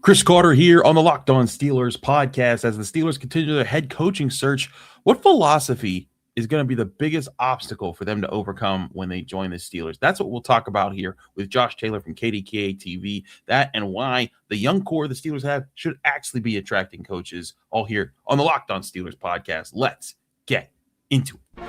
Chris Carter here on the Locked On Steelers podcast. As the Steelers continue their head coaching search, what philosophy is going to be the biggest obstacle for them to overcome when they join the Steelers? That's what we'll talk about here with Josh Taylor from KDKA TV. That and why the young core the Steelers have should actually be attracting coaches, all here on the Locked On Steelers podcast. Let's get into it.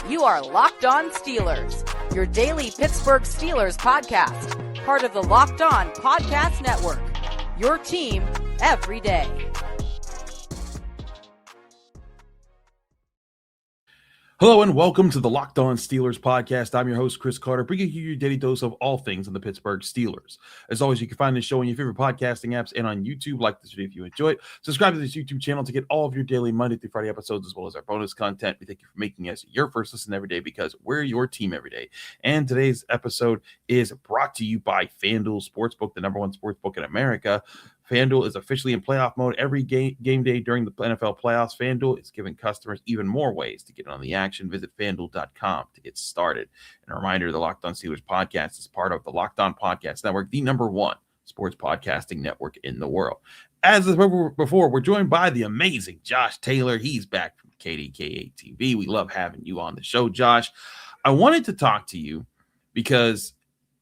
You are Locked On Steelers, your daily Pittsburgh Steelers podcast, part of the Locked On Podcast Network, your team every day. Hello and welcome to the Locked On Steelers podcast. I'm your host, Chris Carter, bringing you your daily dose of all things on the Pittsburgh Steelers. As always, you can find this show on your favorite podcasting apps and on YouTube. Like this video if you enjoy it. Subscribe to this YouTube channel to get all of your daily Monday through Friday episodes, as well as our bonus content. We thank you for making us your first listen every day because we're your team every day. And today's episode is brought to you by FanDuel Sportsbook, the #1 sportsbook in America. FanDuel is officially in playoff mode every game day during the NFL playoffs. FanDuel is giving customers even more ways to get on the action. Visit FanDuel.com to get started. And a reminder, the Locked On Steelers podcast is part of the Locked On Podcast Network, the #1 sports podcasting network in the world. As before, we're joined by the amazing Josh Taylor. He's back from KDKA TV. We love having you on the show, Josh. I wanted to talk to you because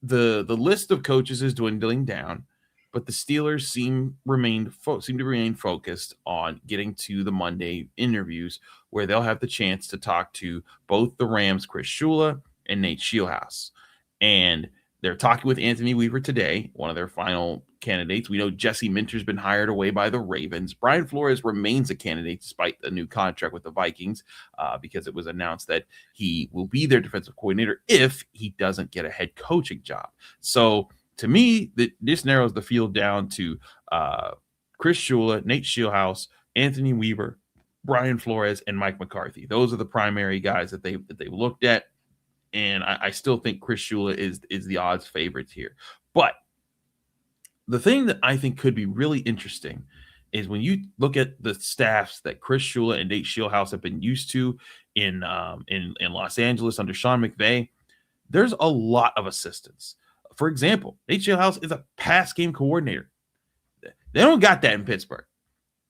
the list of coaches is dwindling down, but the Steelers seem to remain focused on getting to the Monday interviews where they'll have the chance to talk to both the Rams' Chris Shula and Nate Scheelhaase. And they're talking with Anthony Weaver today, one of their final candidates. We know Jesse Minter's been hired away by the Ravens. Brian Flores remains a candidate despite the new contract with the Vikings because it was announced that he will be their defensive coordinator if he doesn't get a head coaching job. So to me, this narrows the field down to Chris Shula, Nate Scheelhaase, Anthony Weaver, Brian Flores, and Mike McCarthy. Those are the primary guys that they've looked at, and I still think Chris Shula is the odds favorite here. But the thing that I think could be really interesting is when you look at the staffs that Chris Shula and Nate Scheelhaase have been used to in Los Angeles under Sean McVay, there's a lot of assistants. For example, Nate Scheelhaase is a pass game coordinator. They don't got that in Pittsburgh.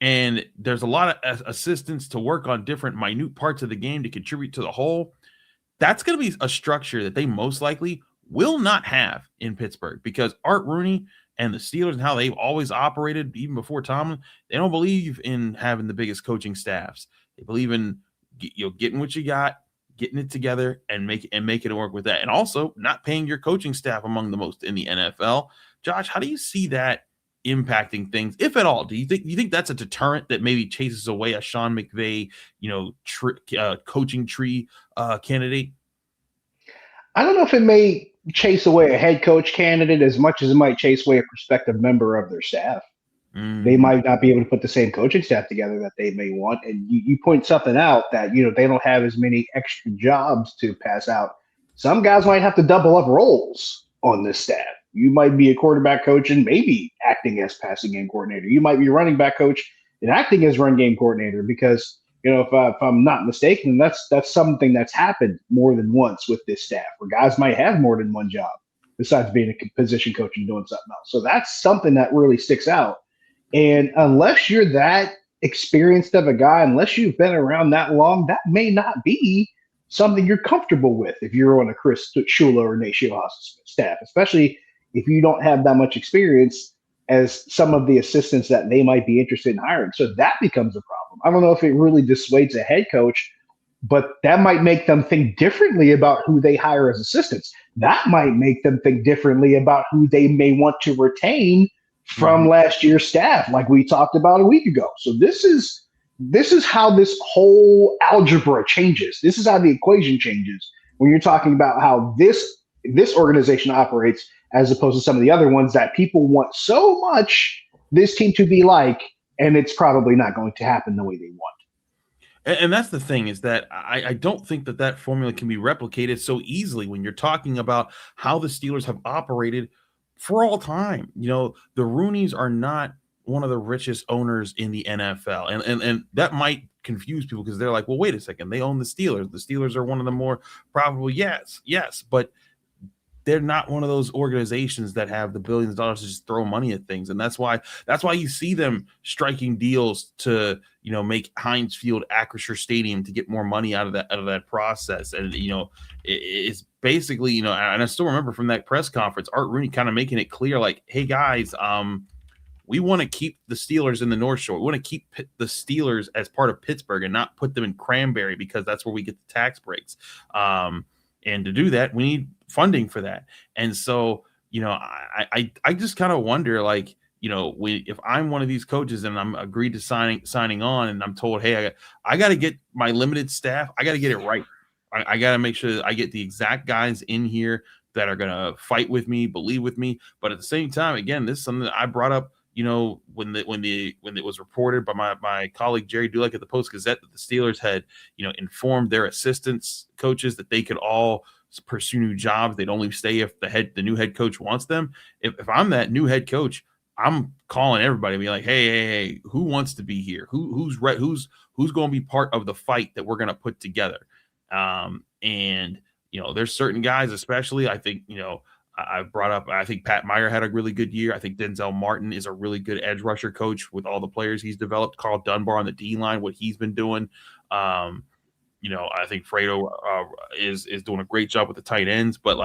And there's a lot of assistants to work on different minute parts of the game to contribute to the whole. That's going to be a structure that they most likely will not have in Pittsburgh because Art Rooney and the Steelers and how they've always operated, even before Tomlin, they don't believe in having the biggest coaching staffs. They believe in getting what you got, getting it together and making it work with that. And also not paying your coaching staff among the most in the NFL. Josh, how do you see that impacting things, if at all? Do you think that's a deterrent that maybe chases away a Sean McVay, coaching tree candidate? I don't know if it may chase away a head coach candidate as much as it might chase away a prospective member of their staff. They might not be able to put the same coaching staff together that they may want. And you point something out that, they don't have as many extra jobs to pass out. Some guys might have to double up roles on this staff. You might be a quarterback coach and maybe acting as passing game coordinator. You might be a running back coach and acting as run game coordinator because, if I'm not mistaken, that's something that's happened more than once with this staff where guys might have more than one job besides being a position coach and doing something else. So that's something that really sticks out. And unless you're that experienced of a guy, unless you've been around that long, that may not be something you're comfortable with if you're on a Chris Shula or Nate Scheelhaase staff, especially if you don't have that much experience as some of the assistants that they might be interested in hiring. So that becomes a problem. I don't know if it really dissuades a head coach, but that might make them think differently about who they hire as assistants. That might make them think differently about who they may want to retain from last year's staff, like we talked about a week ago. So this is how this whole algebra changes. This is how the equation changes when you're talking about how this organization operates as opposed to some of the other ones that people want so much this team to be like, and it's probably not going to happen the way they want. And that's the thing is that I don't think that formula can be replicated so easily when you're talking about how the Steelers have operated for all time. The Rooneys are not one of the richest owners in the NFL. And that might confuse people because they're like, well, wait a second, they own the Steelers. The Steelers are one of the more profitable. Yes. But they're not one of those organizations that have the billions of dollars to just throw money at things. And that's why you see them striking deals to, make Heinz Field Acrisure Stadium to get more money out of that process. And, it's basically, and I still remember from that press conference, Art Rooney kind of making it clear, like, hey guys, we want to keep the Steelers in the North Shore. We want to keep the Steelers as part of Pittsburgh and not put them in Cranberry because that's where we get the tax breaks. And to do that, we need funding for that. And so, I just kind of wonder, like, if I'm one of these coaches and I'm agreed to signing on, and I'm told, hey, I got to get my limited staff, I got to get it right. I got to make sure that I get the exact guys in here that are going to fight with me, believe with me. But at the same time, again, this is something that I brought up, when it was reported by my colleague Jerry Dulac at the Post-Gazette that the Steelers had, informed their assistants coaches that they could all pursue new jobs. They'd only stay if the new head coach wants them. If I'm that new head coach, I'm calling everybody and be like, hey, who wants to be here? Who's going to be part of the fight that we're going to put together? And there's certain guys, especially, I think, I've brought up, I think Pat Meyer had a really good year. I think Denzel Martin is a really good edge rusher coach with all the players he's developed. Carl Dunbar on the D line, what he's been doing. I think Fredo is doing a great job with the tight ends. But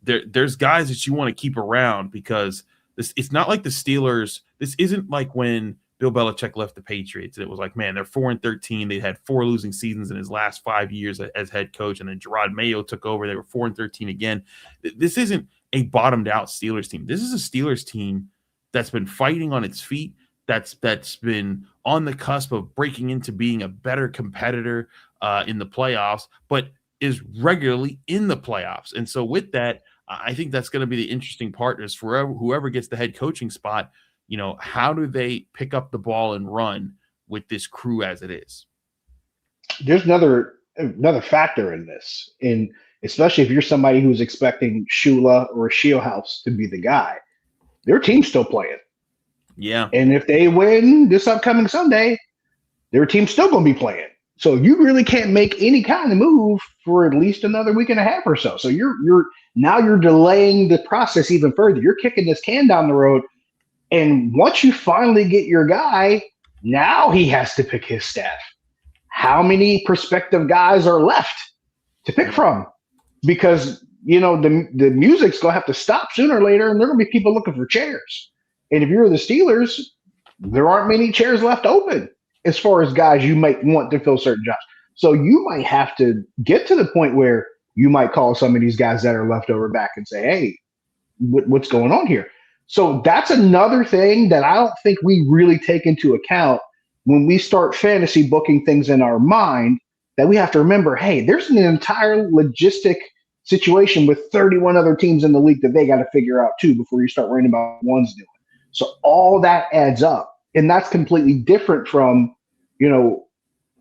there's guys that you want to keep around because it's not like the Steelers. This isn't like when Bill Belichick left the Patriots, and it was like, man, they're 4-13. They had 4 losing seasons in his last 5 years as head coach, and then Gerard Mayo took over. They were 4-13 again. This isn't a bottomed out Steelers team. This is a Steelers team that's been fighting on its feet, that's been on the cusp of breaking into being a better competitor in the playoffs, but is regularly in the playoffs. And so with that, I think that's going to be the interesting part is for whoever gets the head coaching spot. How do they pick up the ball and run with this crew as it is? There's another factor in this, and especially if you're somebody who's expecting Shula or Scheelhaase to be the guy, their team's still playing. Yeah. And if they win this upcoming Sunday, their team's still going to be playing. So you really can't make any kind of move for at least another week and a half or so. So you're delaying the process even further. You're kicking this can down the road. And once you finally get your guy, now he has to pick his staff. How many prospective guys are left to pick from? Because, the music's going to have to stop sooner or later, and there are going to be people looking for chairs. And if you're the Steelers, there aren't many chairs left open as far as guys you might want to fill certain jobs. So you might have to get to the point where you might call some of these guys that are left over back and say, hey, what's going on here? So that's another thing that I don't think we really take into account when we start fantasy booking things in our mind, that we have to remember, hey, there's an entire logistic situation with 31 other teams in the league that they got to figure out too before you start worrying about what one's doing. So all that adds up. And that's completely different from,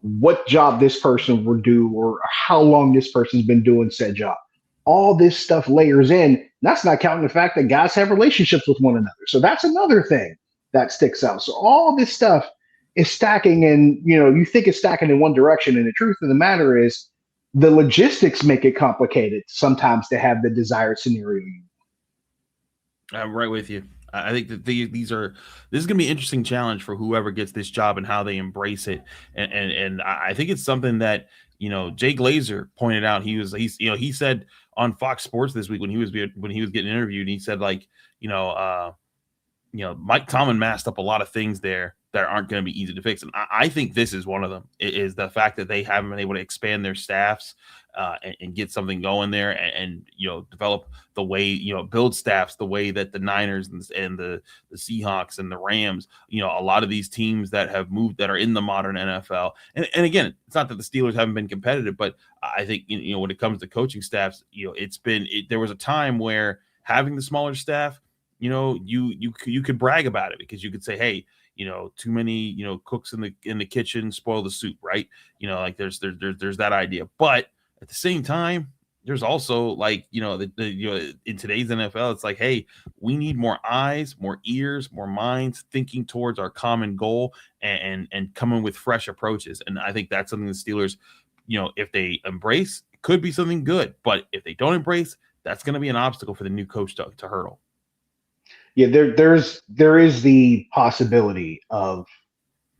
what job this person would do or how long this person's been doing said job. All this stuff layers in. That's not counting the fact that guys have relationships with one another. So that's another thing that sticks out. So all this stuff is stacking, and you think it's stacking in one direction. And the truth of the matter is the logistics make it complicated sometimes to have the desired scenario. I'm right with you. I think that this is going to be an interesting challenge for whoever gets this job and how they embrace it. And I think it's something that, Jay Glazer pointed out. He said on Fox Sports this week when he was getting interviewed, he said, like, Mike Tomlin masked up a lot of things there that aren't going to be easy to fix. And I think this is one of them, is the fact that they haven't been able to expand their staffs and get something going there and develop the way, build staffs the way that the Niners and the Seahawks and the Rams, a lot of these teams that have moved that are in the modern NFL. And again, it's not that the Steelers haven't been competitive, but I think, when it comes to coaching staffs, there was a time where having the smaller staff, you could brag about it because you could say, hey, too many, cooks in the kitchen spoil the soup, right? Like there's that idea. But at the same time, there's also like, in today's NFL, it's like, hey, we need more eyes, more ears, more minds thinking towards our common goal and coming with fresh approaches. And I think that's something the Steelers, if they embrace, it could be something good. But if they don't embrace, that's going to be an obstacle for the new coach to hurdle. Yeah, there is the possibility of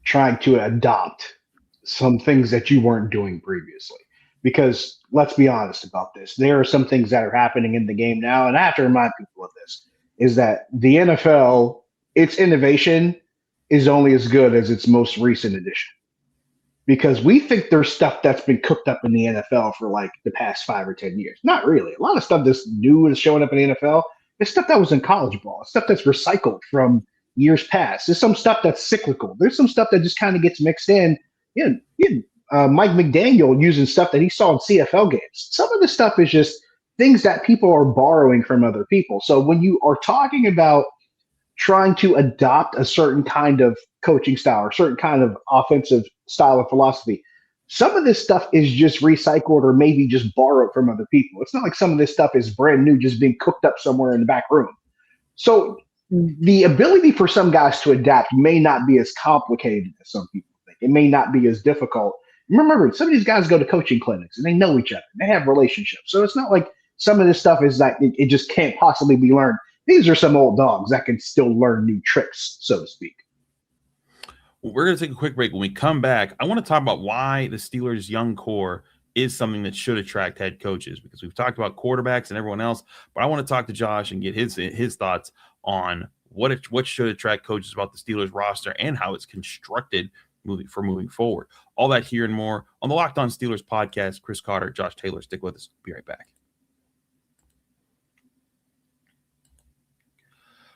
trying to adopt some things that you weren't doing previously. Because let's be honest about this. There are some things that are happening in the game now, and I have to remind people of this, is that the NFL, its innovation is only as good as its most recent edition. Because we think there's stuff that's been cooked up in the NFL for like the past 5 or 10 years. Not really. A lot of stuff that's new is showing up in the NFL. There's stuff that was in college ball, stuff that's recycled from years past. There's some stuff that's cyclical. There's some stuff that just kind of gets mixed in. Mike McDaniel using stuff that he saw in CFL games. Some of the stuff is just things that people are borrowing from other people. So when you are talking about trying to adopt a certain kind of coaching style or certain kind of offensive style of philosophy, some of this stuff is just recycled or maybe just borrowed from other people. It's not like some of this stuff is brand new, just being cooked up somewhere in the back room. So the ability for some guys to adapt may not be as complicated as some people think. It may not be as difficult. Remember, some of these guys go to coaching clinics and they know each other. They have relationships. So it's not like some of this stuff is like it just can't possibly be learned. These are some old dogs that can still learn new tricks, so to speak. Well, we're going to take a quick break. When we come back, I want to talk about why the Steelers' young core is something that should attract head coaches, because we've talked about quarterbacks and everyone else, but I want to talk to Josh and get his thoughts on what should attract coaches about the Steelers roster and how it's constructed moving forward. All that here and more on the Locked On Steelers podcast. Chris Carter, Josh Taylor. Stick with us. Be right back.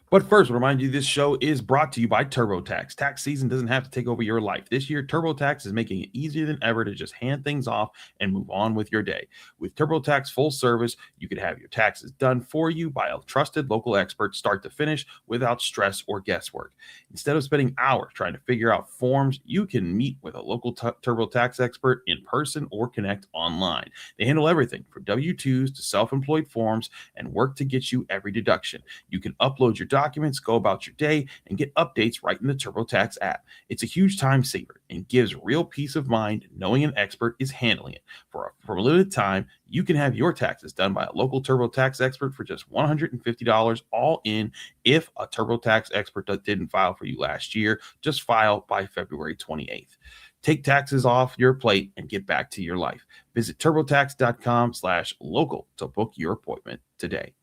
But first, remind you this show is brought to you by TurboTax. Tax season doesn't have to take over your life. This year, TurboTax is making it easier than ever to just hand things off and move on with your day. With TurboTax full service, you could have your taxes done for you by a trusted local expert start to finish without stress or guesswork. Instead of spending hours trying to figure out forms, you can meet with a local TurboTax expert in person or connect online. They handle everything from W-2s to self-employed forms and work to get you every deduction. You can upload your documents, go about your day, and get updates right in the TurboTax app. It's a huge time saver and gives real peace of mind knowing an expert is handling it. For a limited time, you can have your taxes done by a local TurboTax expert for just $150 all in. If a TurboTax expert didn't file for you last year, just file by February 28th. Take taxes off your plate and get back to your life. Visit TurboTax.com/local to book your appointment today.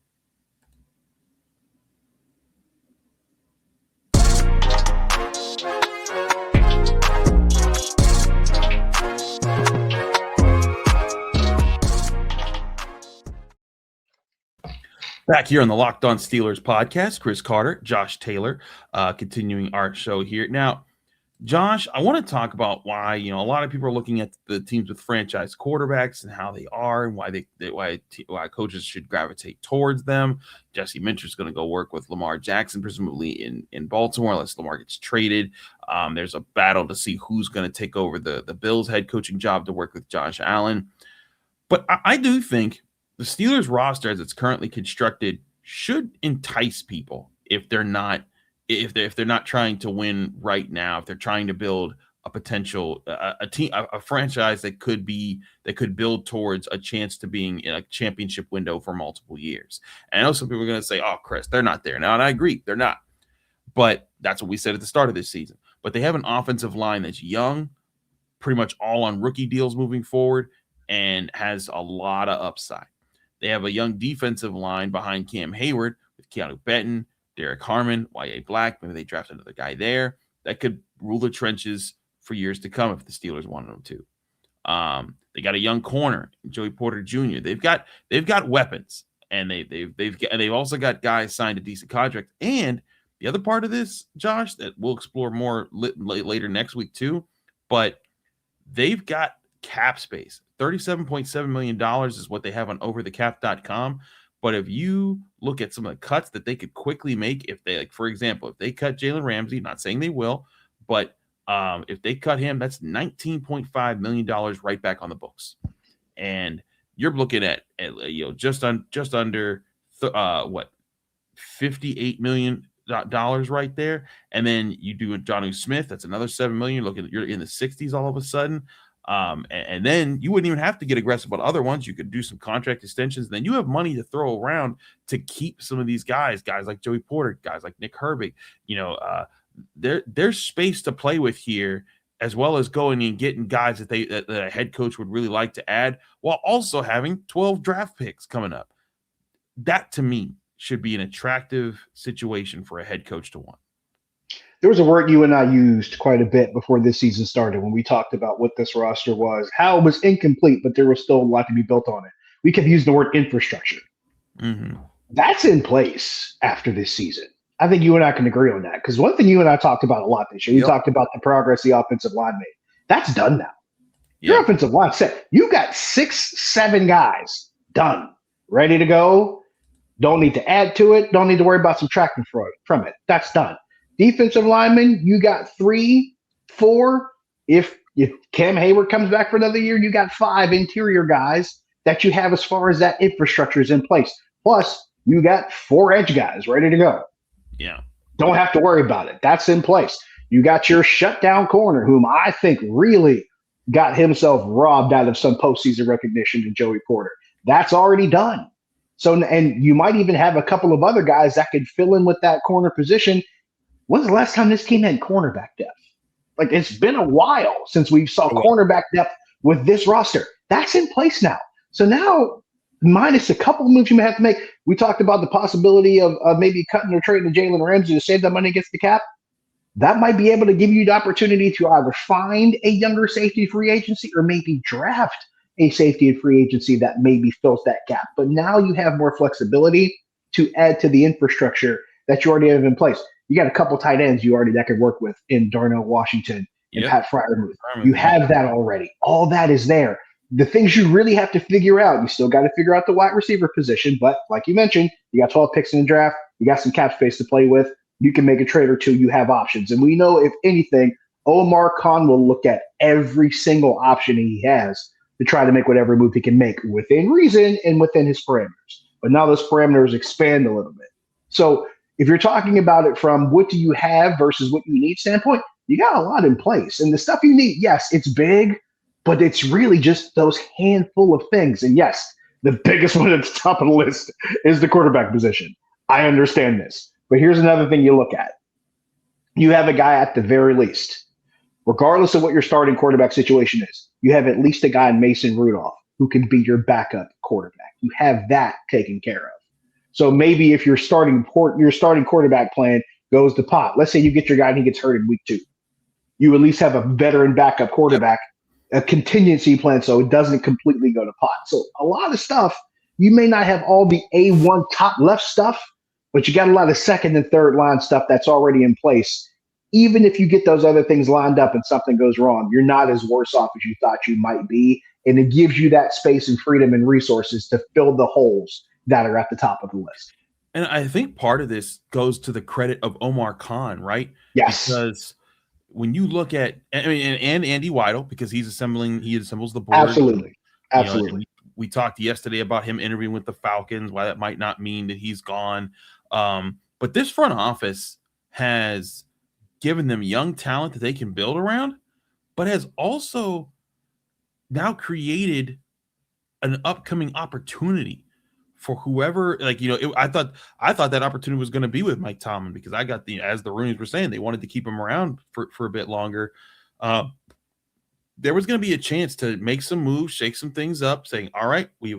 Back here on the Locked On Steelers podcast, Chris Carter, Josh Taylor, continuing our show here. Now, Josh, I want to talk about why, a lot of people are looking at the teams with franchise quarterbacks and how they are and why coaches should gravitate towards them. Jesse Minter's going to go work with Lamar Jackson, presumably in Baltimore, unless Lamar gets traded. There's a battle to see who's going to take over the Bills head coaching job to work with Josh Allen. But I do think the Steelers roster, as it's currently constructed, should entice people if they're not trying to win right now. If they're trying to build a potential a team, a franchise that could build towards a chance to being in a championship window for multiple years. And I know some people are going to say, "Oh, Chris, they're not there now," and I agree, they're not. But that's what we said at the start of this season. But they have an offensive line that's young, pretty much all on rookie deals moving forward, and has a lot of upside. They have a young defensive line behind Cam Hayward with Keanu Benton, Derrick Harmon, Y.A. Black. Maybe they draft another guy there that could rule the trenches for years to come if the Steelers wanted them to. They got a young corner, Joey Porter Jr. They've got weapons, and they've also got guys signed to decent contracts. And the other part of this, Josh, that we'll explore more later next week too, but they've got cap space. $37.7 million is what they have on overthecap.com. But if you look at some of the cuts that they could quickly make, if they, for example, if they cut Jalen Ramsey, not saying they will, but if they cut him, that's $19.5 million right back on the books. And you're looking at just under $58 million right there. And then you do Jonnu Smith, that's another $7 million. You're in the 60s all of a sudden. And then you wouldn't even have to get aggressive about other ones. You could do some contract extensions. Then you have money to throw around to keep some of these guys like Joey Porter, guys like Nick Herbig. There's space to play with here, as well as going and getting guys that a head coach would really like to add, while also having 12 draft picks coming up. That, to me, should be an attractive situation for a head coach to want. There was a word you and I used quite a bit before this season started when we talked about what this roster was, how it was incomplete, but there was still a lot to be built on it. We kept using the word infrastructure. Mm-hmm. That's in place after this season. I think you and I can agree on that, because one thing you and I talked about a lot this year, we talked about the progress the offensive line made. That's done now. Your offensive line set. You got 6-7 guys done, ready to go. Don't need to add to it. Don't need to worry about subtracting from it. That's done. Defensive linemen, you got 3, 4. If Cam Hayward comes back for another year, you got 5 interior guys that you have as far as that infrastructure is in place. Plus, you got 4 edge guys ready to go. Yeah. Don't have to worry about it. That's in place. You got your shutdown corner, whom I think really got himself robbed out of some postseason recognition in Joey Porter. That's already done. So, and you might even have a couple of other guys that could fill in with that corner position. When's the last time this team had cornerback depth? Like, it's been a while since we saw cornerback depth with this roster. That's in place now. So now, minus a couple of moves you may have to make, we talked about the possibility of maybe cutting or trading to Jalen Ramsey to save that money against the cap. That might be able to give you the opportunity to either find a younger safety free agency or maybe draft a safety and free agency that maybe fills that gap. But now you have more flexibility to add to the infrastructure that you already have in place. You got a couple tight ends that could work with in Darnell Washington and Pat Freiermuth. You have that already. All that is there. The things you really have to figure out, you still got to figure out the wide receiver position. But like you mentioned, you got 12 picks in the draft. You got some cap space to play with. You can make a trade or two. You have options. And we know, if anything, Omar Khan will look at every single option he has to try to make whatever move he can make within reason and within his parameters. But now those parameters expand a little bit. So if you're talking about it from what do you have versus what you need standpoint, you got a lot in place. And the stuff you need, yes, it's big, but it's really just those handful of things. And yes, the biggest one at the top of the list is the quarterback position. I understand this. But here's another thing you look at. You have a guy at the very least, regardless of what your starting quarterback situation is, you have at least a guy in Mason Rudolph who can be your backup quarterback. You have that taken care of. So maybe if your starting quarterback plan goes to pot, let's say you get your guy and he gets hurt in week 2, you at least have a veteran backup quarterback, a contingency plan so it doesn't completely go to pot. So a lot of stuff, you may not have all the A1 top left stuff, but you got a lot of second and third line stuff that's already in place. Even if you get those other things lined up and something goes wrong, you're not as worse off as you thought you might be. And it gives you that space and freedom and resources to fill the holes that are at the top of the list. And I think part of this goes to the credit of Omar Khan, right? Yes. Because when you look at, and Andy Weidl, because he assembles the board. Absolutely. We talked yesterday about him interviewing with the Falcons, why that might not mean that he's gone. But this front office has given them young talent that they can build around, but has also now created an upcoming opportunity for whoever, I thought that opportunity was going to be with Mike Tomlin, because I got as the Roonies were saying, they wanted to keep him around for a bit longer. There was going to be a chance to make some moves, shake some things up, saying, all right, we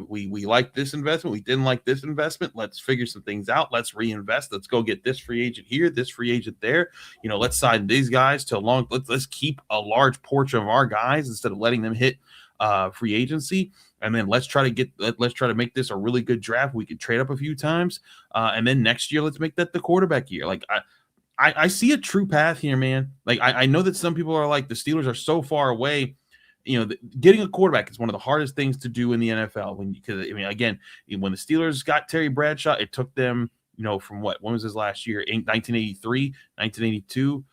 like this investment. We didn't like this investment. Let's figure some things out. Let's reinvest. Let's go get this free agent here, this free agent there. Let's sign these guys to let's keep a large portion of our guys instead of letting them hit free agency. And then let's try to make this a really good draft. We could trade up a few times. And then next year, let's make that the quarterback year. I see a true path here, man. I know that some people are like, the Steelers are so far away. Getting a quarterback is one of the hardest things to do in the NFL. When the Steelers got Terry Bradshaw, it took them, from when was his last year? 1983, 1982,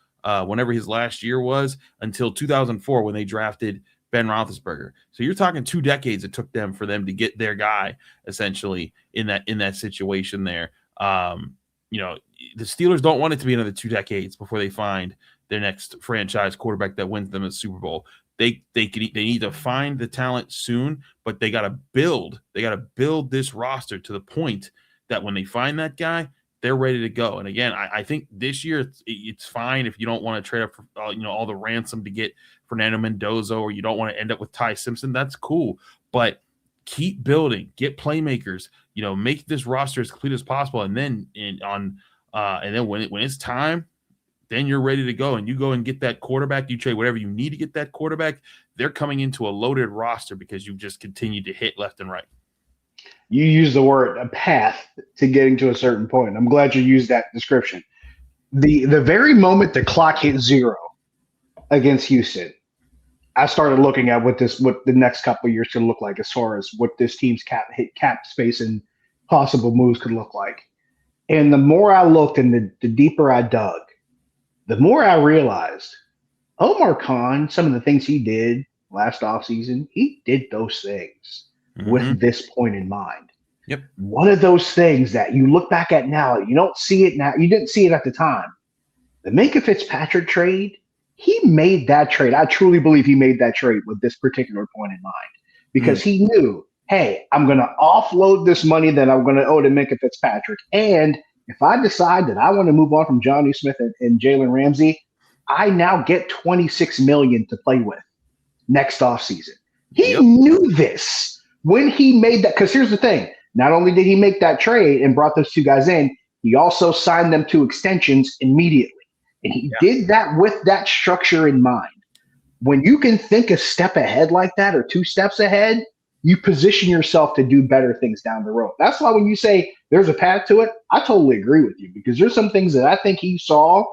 whenever his last year was, until 2004 when they drafted Ben Roethlisberger. So you're talking 2 decades it took them for them to get their guy essentially in that situation there. The Steelers don't want it to be another 2 decades before they find their next franchise quarterback that wins them a Super Bowl. they need to find the talent soon, but they got to build this roster to the point that when they find that guy, they're ready to go. And again, I think this year it's fine if you don't want to trade up for all the ransom to get Fernando Mendoza, or you don't want to end up with Ty Simpson. That's cool, but keep building, get playmakers, make this roster as complete as possible, and then when it's time, then you're ready to go, and you go and get that quarterback. You trade whatever you need to get that quarterback. They're coming into a loaded roster because you've just continued to hit left and right. You use the word a path to getting to a certain point. I'm glad you used that description. The very moment the clock hit 0 against Houston, I started looking at what the next couple of years could look like as far as what this team's cap space and possible moves could look like. And the more I looked and the deeper I dug, the more I realized Omar Khan, some of the things he did last offseason, he did those things with this point in mind. Yep. One of those things that you look back at now, you don't see it now. You didn't see it at the time. The Minkah Fitzpatrick trade, he made that trade. I truly believe he made that trade with this particular point in mind because he knew, hey, I'm going to offload this money that I'm going to owe to Minkah Fitzpatrick. And if I decide that I want to move on from Johnny Smith and Jalen Ramsey, I now get $26 million to play with next offseason. He knew this when he made that, because here's the thing. Not only did he make that trade and brought those two guys in, he also signed them to extensions immediately. And he did that with that structure in mind. When you can think a step ahead like that or 2 steps ahead, you position yourself to do better things down the road. That's why when you say there's a path to it, I totally agree with you, because there's some things that I think he saw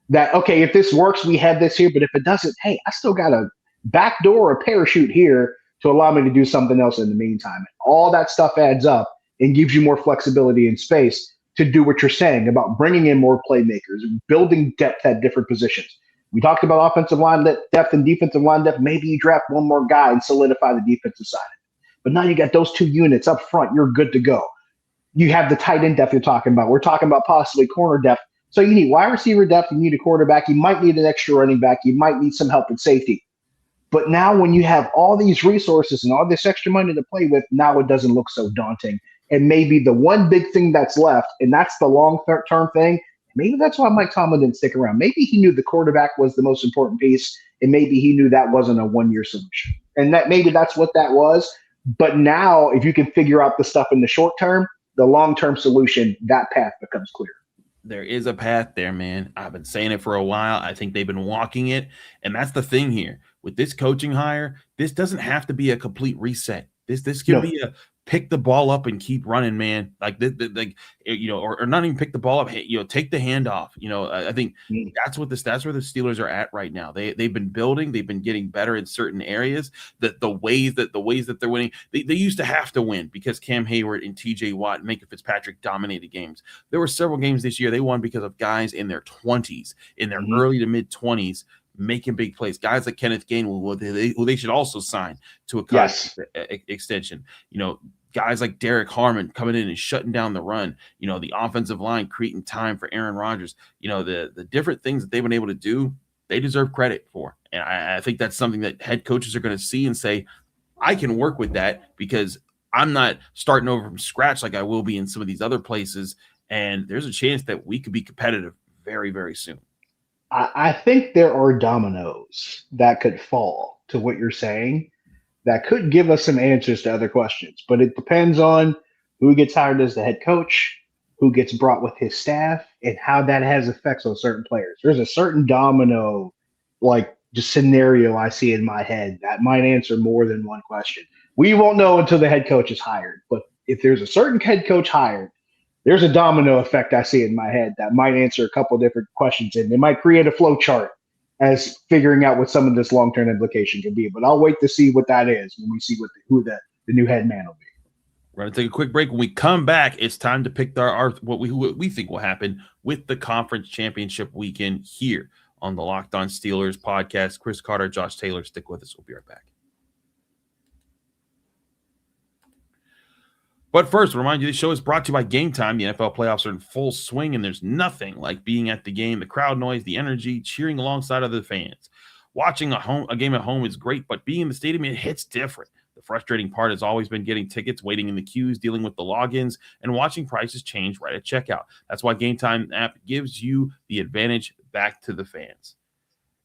that, okay, if this works, we have this here, but if it doesn't, hey, I still got a back door or parachute here to allow me to do something else in the meantime. All that stuff adds up and gives you more flexibility and space to do what you're saying about bringing in more playmakers and building depth at different positions. We talked about offensive line depth and defensive line depth. Maybe you draft one more guy and solidify the defensive side. But now you got those 2 units up front. You're good to go. You have the tight end depth you're talking about. We're talking about possibly corner depth. So you need wide receiver depth. You need a quarterback. You might need an extra running back. You might need some help in safety. But now when you have all these resources and all this extra money to play with, now it doesn't look so daunting. And maybe the one big thing that's left, and that's the long-term thing, maybe that's why Mike Tomlin didn't stick around. Maybe he knew the quarterback was the most important piece, and maybe he knew that wasn't a one-year solution. And that maybe that's what that was. But now if you can figure out the stuff in the short term, the long-term solution, that path becomes clear. There is a path there, man. I've been saying it for a while. I think they've been walking it. And that's the thing here. With this coaching hire, this doesn't have to be a complete reset. This can be a pick the ball up and keep running, man. Like or not even pick the ball up. Take the handoff. I think that's where the Steelers are at right now. They've been building. They've been getting better in certain areas. That the ways that they're winning. They used to have to win because Cam Hayward and T.J. Watt and Minkah Fitzpatrick dominated games. There were several games this year they won because of guys in their 20s, in their early to mid 20s. Making big plays, guys like Kenneth Gainwell, who they should also sign to a contract extension. Guys like Derrick Harmon coming in and shutting down the run. The offensive line creating time for Aaron Rodgers. The different things that they've been able to do, they deserve credit for. And I think that's something that head coaches are going to see and say, I can work with that because I'm not starting over from scratch like I will be in some of these other places. And there's a chance that we could be competitive very, very soon. I think there are dominoes that could fall to what you're saying that could give us some answers to other questions. But it depends on who gets hired as the head coach, who gets brought with his staff, and how that has effects on certain players. There's a certain domino, just scenario I see in my head that might answer more than one question. We won't know until the head coach is hired. But if there's a certain head coach hired, there's a domino effect I see in my head that might answer a couple of different questions, and it might create a flow chart as figuring out what some of this long-term implication could be. But I'll wait to see what that is when we see who the new head man will be. We're going to take a quick break. When we come back, it's time to pick what we think will happen with the conference championship weekend here on the Locked On Steelers podcast. Chris Carter, Josh Taylor, stick with us. We'll be right back. But first, remind you, this show is brought to you by Game Time. The NFL playoffs are in full swing, and there's nothing like being at the game, the crowd noise, the energy, cheering alongside other fans. Watching a game at home is great, but being in the stadium, it hits different. The frustrating part has always been getting tickets, waiting in the queues, dealing with the logins, and watching prices change right at checkout. That's why Game Time app gives you the advantage back to the fans.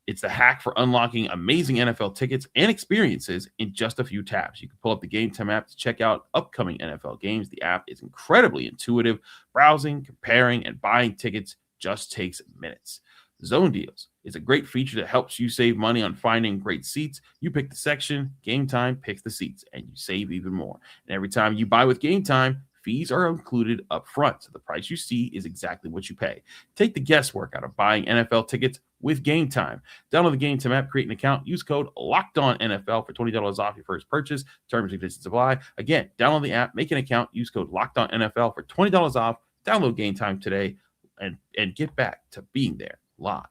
It's the hack for unlocking amazing NFL tickets and experiences in just a few taps. You can pull up the Game Time app to check out upcoming NFL games. The app is incredibly intuitive. Browsing, comparing, and buying tickets just takes minutes. Zone Deals is a great feature that helps you save money on finding great seats. You pick the section, Game Time picks the seats, and you save even more. And every time you buy with Game Time, fees are included up front, so the price you see is exactly what you pay. Take the guesswork out of buying NFL tickets with Game Time. Download the Game Time app, create an account, use code LOCKEDONNFL for $20 off your first purchase. Terms and conditions apply. Again, download the app, make an account, use code LOCKEDONNFL for $20 off. Download Game Time today and get back to being there live.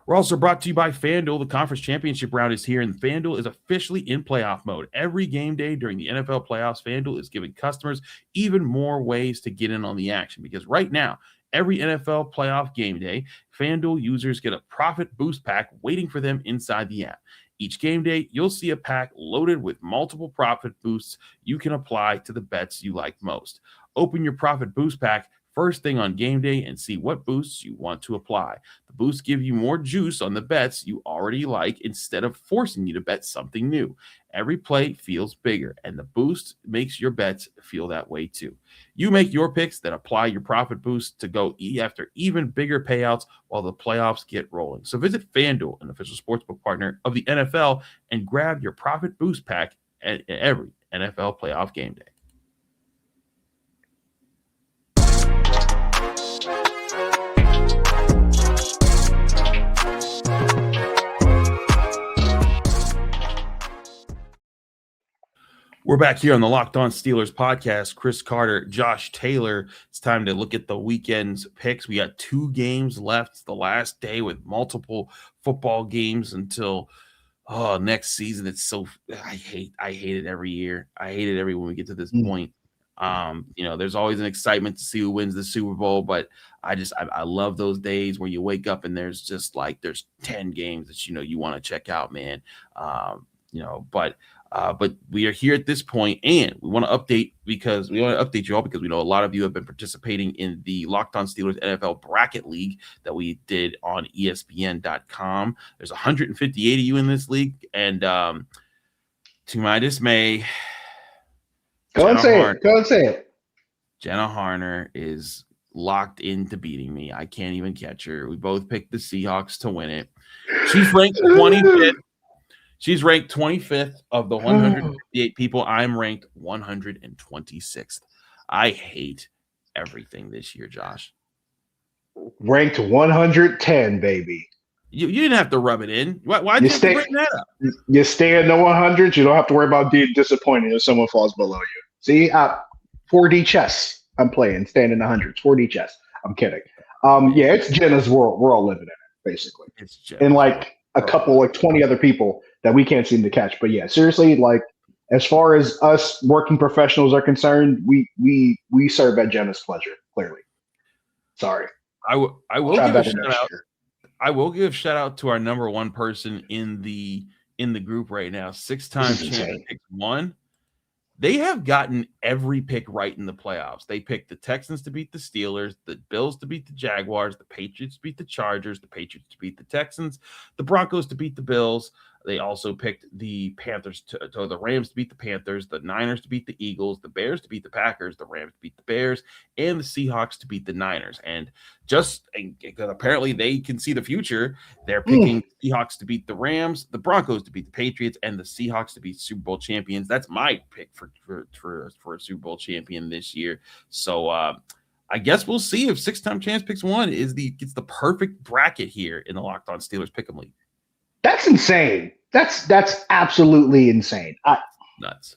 We're also brought to you by FanDuel. The conference championship round is here, and FanDuel is officially in playoff mode. Every game day during the NFL playoffs, FanDuel is giving customers even more ways to get in on the action, because right now, every NFL playoff game day, FanDuel users get a profit boost pack waiting for them inside the app. Each game day, you'll see a pack loaded with multiple profit boosts you can apply to the bets you like most. Open your profit boost pack first thing on game day and see what boosts you want to apply. The boosts give you more juice on the bets you already like instead of forcing you to bet something new. Every play feels bigger, and the boost makes your bets feel that way too. You make your picks, then apply your profit boost to go after even bigger payouts while the playoffs get rolling. So visit FanDuel, an official sportsbook partner of the NFL, and grab your profit boost pack at every NFL playoff game day. We're back here on the Locked On Steelers podcast. Chris Carter, Josh Taylor. It's time to look at the weekend's picks. We got 2 games left. It's the last day with multiple football games until next season. It's so I hate it every year. I hate it every when we get to this point. There's always an excitement to see who wins the Super Bowl, but I love those days where you wake up and there's just like there's 10 games that you want to check out, man. But we are here at this point, and we want to update you all because we know a lot of you have been participating in the Locked On Steelers NFL Bracket League that we did on ESPN.com. There's 158 of you in this league, and to my dismay, go and say it. Jenna Harner is locked into beating me. I can't even catch her. We both picked the Seahawks to win it. She's ranked 25th. She's ranked 25th of the 158 people. I'm ranked 126th. I hate everything this year, Josh. Ranked 110, baby. You didn't have to rub it in. Why did you bring that up? You stay in the 100s. You don't have to worry about being disappointed if someone falls below you. See, 4D chess. I'm playing, staying in the 100s. 4D chess. I'm kidding. Yeah, it's Jenna's world. We're all living in it, basically. It's Jenna's and like a couple, like 20 other people that we can't seem to catch. But yeah, seriously, like as far as us working professionals are concerned, we serve at Jenna's pleasure. Clearly, sorry. I will give a shout out. I will give shout out to our number one person in the group right now. 6-time champion pick 1. They have gotten every pick right in the playoffs. They picked the Texans to beat the Steelers, the Bills to beat the Jaguars, the Patriots to beat the Chargers, the Patriots to beat the Texans, the Broncos to beat the Bills. They also picked the Panthers the Rams to beat the Panthers, the Niners to beat the Eagles, the Bears to beat the Packers, the Rams to beat the Bears, and the Seahawks to beat the Niners. And because apparently they can see the future, they're picking the Seahawks to beat the Rams, the Broncos to beat the Patriots, and the Seahawks to beat Super Bowl champions. That's my pick for a Super Bowl champion this year. So I guess we'll see if 6-time champs picks 1 gets the perfect bracket here in the Locked On Steelers Pick'em League. That's insane. That's absolutely insane. Nuts.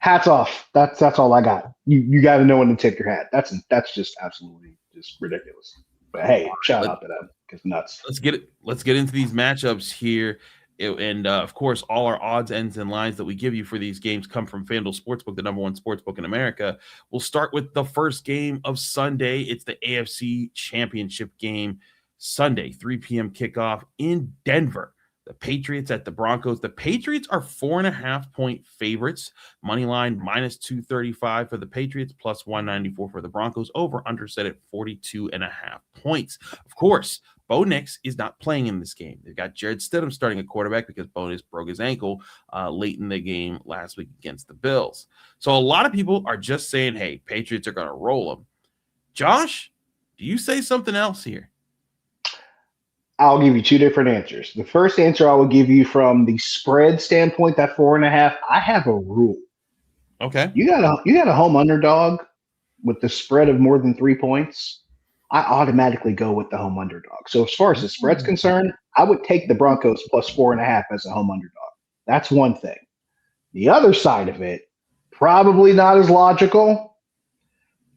Hats off. That's all I got. You got to know when to tip your hat. That's just absolutely just ridiculous. But hey, shout out to them because nuts. Let's get into these matchups here. Of course, all our odds, ends, and lines that we give you for these games come from FanDuel Sportsbook, the number one sportsbook in America. We'll start with the first game of Sunday. It's the AFC Championship game. Sunday, 3 p.m. kickoff in Denver. The Patriots at the Broncos. The Patriots are 4.5-point favorites. Money line minus 235 for the Patriots, plus 194 for the Broncos. Over under set at 42.5 points. Of course, Bo Nix is not playing in this game. They've got Jared Stidham starting at quarterback because Bo Nix broke his ankle late in the game last week against the Bills. So a lot of people are just saying, hey, Patriots are going to roll them. Josh, do you say something else here? I'll give you two different answers. The first answer I will give you from the spread standpoint, that 4.5, I have a rule. Okay. You got a home underdog with the spread of more than 3 points, I automatically go with the home underdog. So as far as the spread's concerned, I would take the Broncos plus 4.5 as a home underdog. That's one thing. The other side of it, probably not as logical,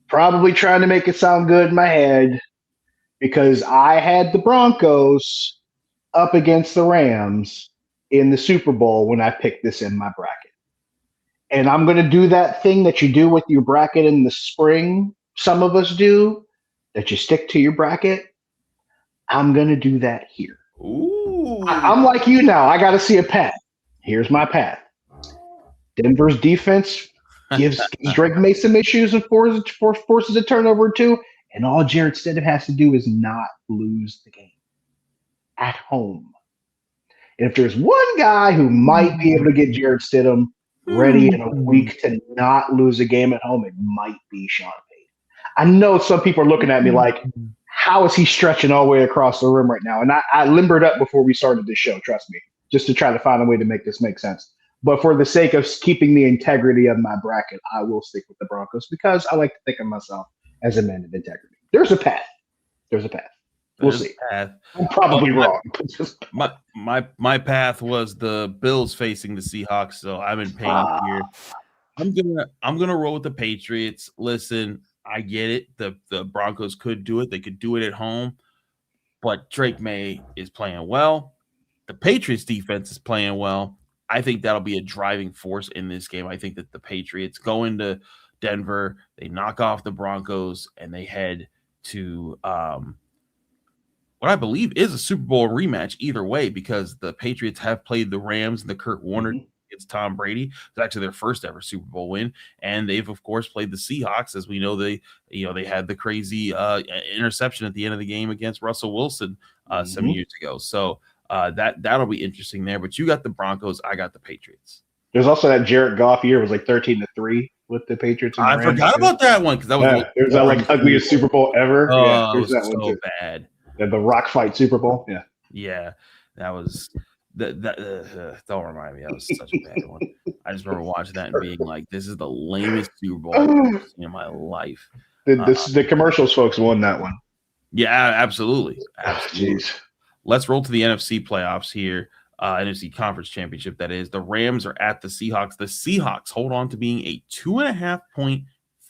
probably trying to make it sound good in my head, because I had the Broncos up against the Rams in the Super Bowl when I picked this in my bracket. And I'm going to do that thing that you do with your bracket in the spring, some of us do, that you stick to your bracket. I'm going to do that here. Ooh. I'm like you now. I got to see a path. Here's my path. Denver's defense gives Drake Mason issues and forces a turnover too. And all Jared Stidham has to do is not lose the game at home. And if there's one guy who might be able to get Jared Stidham ready in a week to not lose a game at home, it might be Sean McVay. I know some people are looking at me like, how is he stretching all the way across the room right now? And I limbered up before we started this show, trust me, just to try to find a way to make this make sense. But for the sake of keeping the integrity of my bracket, I will stick with the Broncos because I like to think of myself as a man of integrity. There's a path. We'll see. I'm probably wrong. my path was the Bills facing the Seahawks, so I'm in pain here. I'm gonna roll with the Patriots. Listen, I get it. The Broncos could do it. They could do it at home, but Drake May is playing well. The Patriots defense is playing well. I think that'll be a driving force in this game. I think that the Patriots go into Denver, they knock off the Broncos, and they head to what I believe is a Super Bowl rematch either way, because the Patriots have played the Rams and the Kurt Warner against Tom Brady. It's actually their first ever Super Bowl win, and they've of course played the Seahawks. As we know, they had the crazy interception at the end of the game against Russell Wilson some years ago. So that'll be interesting there. But you got the Broncos, I got the Patriots. There's also that Jared Goff year was like 13-3 with the Patriots. And the Rams. Forgot about that one because that was it was that like ugliest Super Bowl ever. Oh, it was so bad. The rock fight Super Bowl. Yeah, that was that. Don't remind me. That was such a bad one. I just remember watching that and being like, "This is the lamest Super Bowl I've ever seen in my life." The commercials folks won that one. Yeah, absolutely. Jeez. Let's roll to the NFC playoffs here. NFC Conference Championship, that is. The Rams are at the Seahawks. The Seahawks hold on to being a 2.5-point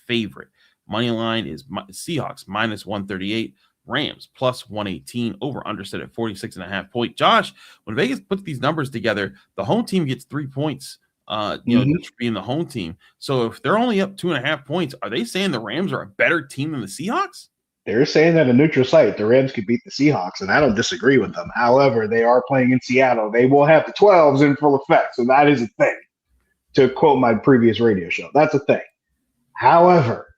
favorite. Money line is Seahawks minus 138, Rams plus 118, over under set at 46.5 point. Josh, when Vegas puts these numbers together, the home team gets 3 points, just for being the home team. So if they're only up 2.5 points, are they saying the Rams are a better team than the Seahawks? They're saying that a neutral site, the Rams could beat the Seahawks, and I don't disagree with them. However, they are playing in Seattle. They will have the 12s in full effect, so that is a thing. To quote my previous radio show, that's a thing. However,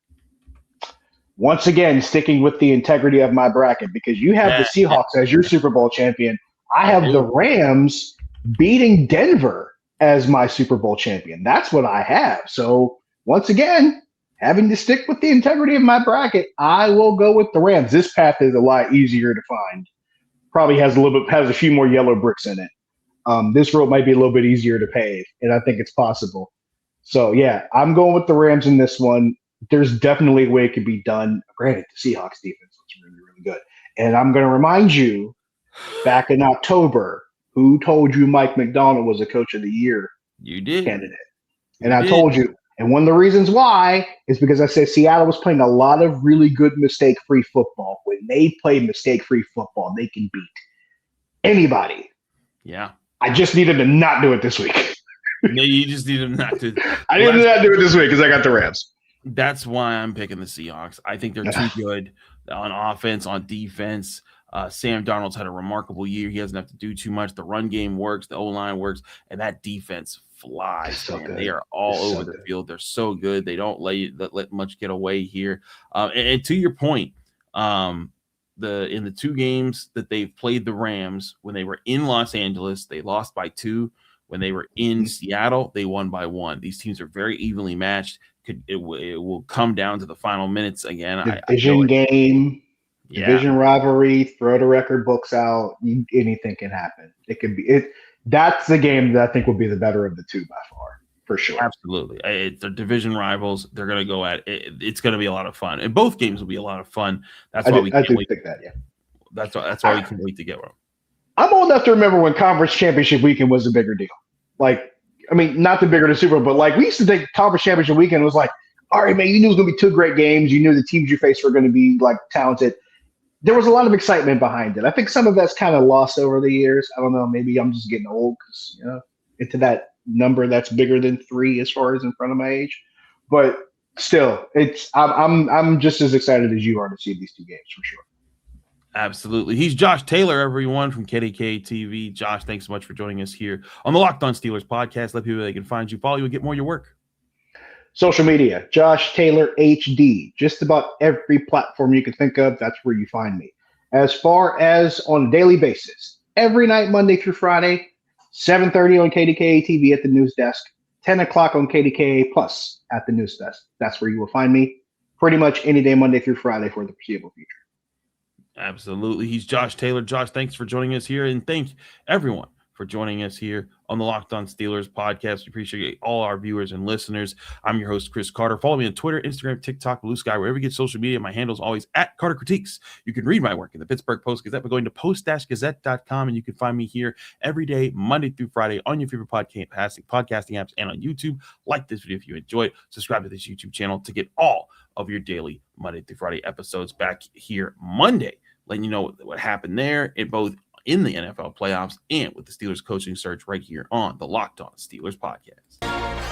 once again, sticking with the integrity of my bracket, because you have the Seahawks as your Super Bowl champion. I have the Rams beating Denver as my Super Bowl champion. That's what I have. So once again, having to stick with the integrity of my bracket, I will go with the Rams. This path is a lot easier to find. Probably has a few more yellow bricks in it. This road might be a little bit easier to pave, and I think it's possible. So yeah, I'm going with the Rams in this one. There's definitely a way it could be done. Granted, the Seahawks defense looks really, really good. And I'm going to remind you, back in October, who told you Mike McDonald was a Coach of the Year candidate? And I told you. And one of the reasons why is because I said Seattle was playing a lot of really good mistake-free football. When they play mistake-free football, they can beat anybody. Yeah. I just needed to not do it this week. No, you just need them not to. I needed to not do it this week because I got the Rams. That's why I'm picking the Seahawks. I think they're too good on offense, on defense. Sam Darnold's had a remarkable year. He doesn't have to do too much. The run game works, the O-line works, and that defense flies. So Man. good. They are all They're over so the good. field. They're so good. They don't let much get away here. And to your point, in the 2 games that they've played the Rams, when they were in Los Angeles, they lost by 2. When they were in Seattle, they won by 1. These teams are very evenly matched. It will come down to the final minutes again. Division game, Yeah. division rivalry. Throw the record books out. Anything can happen. It could be it. That's the game that I think will be the better of the 2 by far, for sure. Absolutely. They're division rivals. They're going to go at it. It's going to be a lot of fun. And both games will be a lot of fun. That's why we can't wait. Think that, yeah. That's why we can't wait to get one. I'm old enough to remember when Conference Championship Weekend was a bigger deal. Like, I mean, not the bigger the Super Bowl, but like we used to think Conference Championship Weekend was like, all right, man, you knew it was going to be 2 great games. You knew the teams you faced were going to be like talented. There was a lot of excitement behind it. I think some of that's kind of lost over the years. I don't know. Maybe I'm just getting old because, into that number that's bigger than 3 as far as in front of my age. But still, I'm just as excited as you are to see these 2 games for sure. Absolutely. He's Josh Taylor, everyone, from KDK TV. Josh, thanks so much for joining us here on the Locked On Steelers podcast. Let people know they can find you, follow you, and get more of your work. Social media, Josh Taylor HD. Just about every platform you can think of, that's where you find me. As far as on a daily basis, every night, Monday through Friday, 7:30 on KDK TV at the news desk, 10 o'clock on KDK Plus at the news desk. That's where you will find me pretty much any day, Monday through Friday for the foreseeable future. Absolutely. He's Josh Taylor. Josh, thanks for joining us here. And thank everyone for joining us here on the Locked On Steelers podcast. We appreciate all our viewers and listeners. I'm your host, Chris Carter. Follow me on Twitter, Instagram, TikTok, Blue Sky, wherever you get social media. My handle is always at Carter Critiques. You can read my work in the Pittsburgh Post-Gazette by going to post-gazette.com, and you can find me here every day, Monday through Friday, on your favorite podcasting apps and on YouTube. Like this video if you enjoy it. Subscribe to this YouTube channel to get all of your daily Monday through Friday episodes back here Monday, letting you know what happened there in the NFL playoffs and with the Steelers coaching search right here on the Locked On Steelers podcast.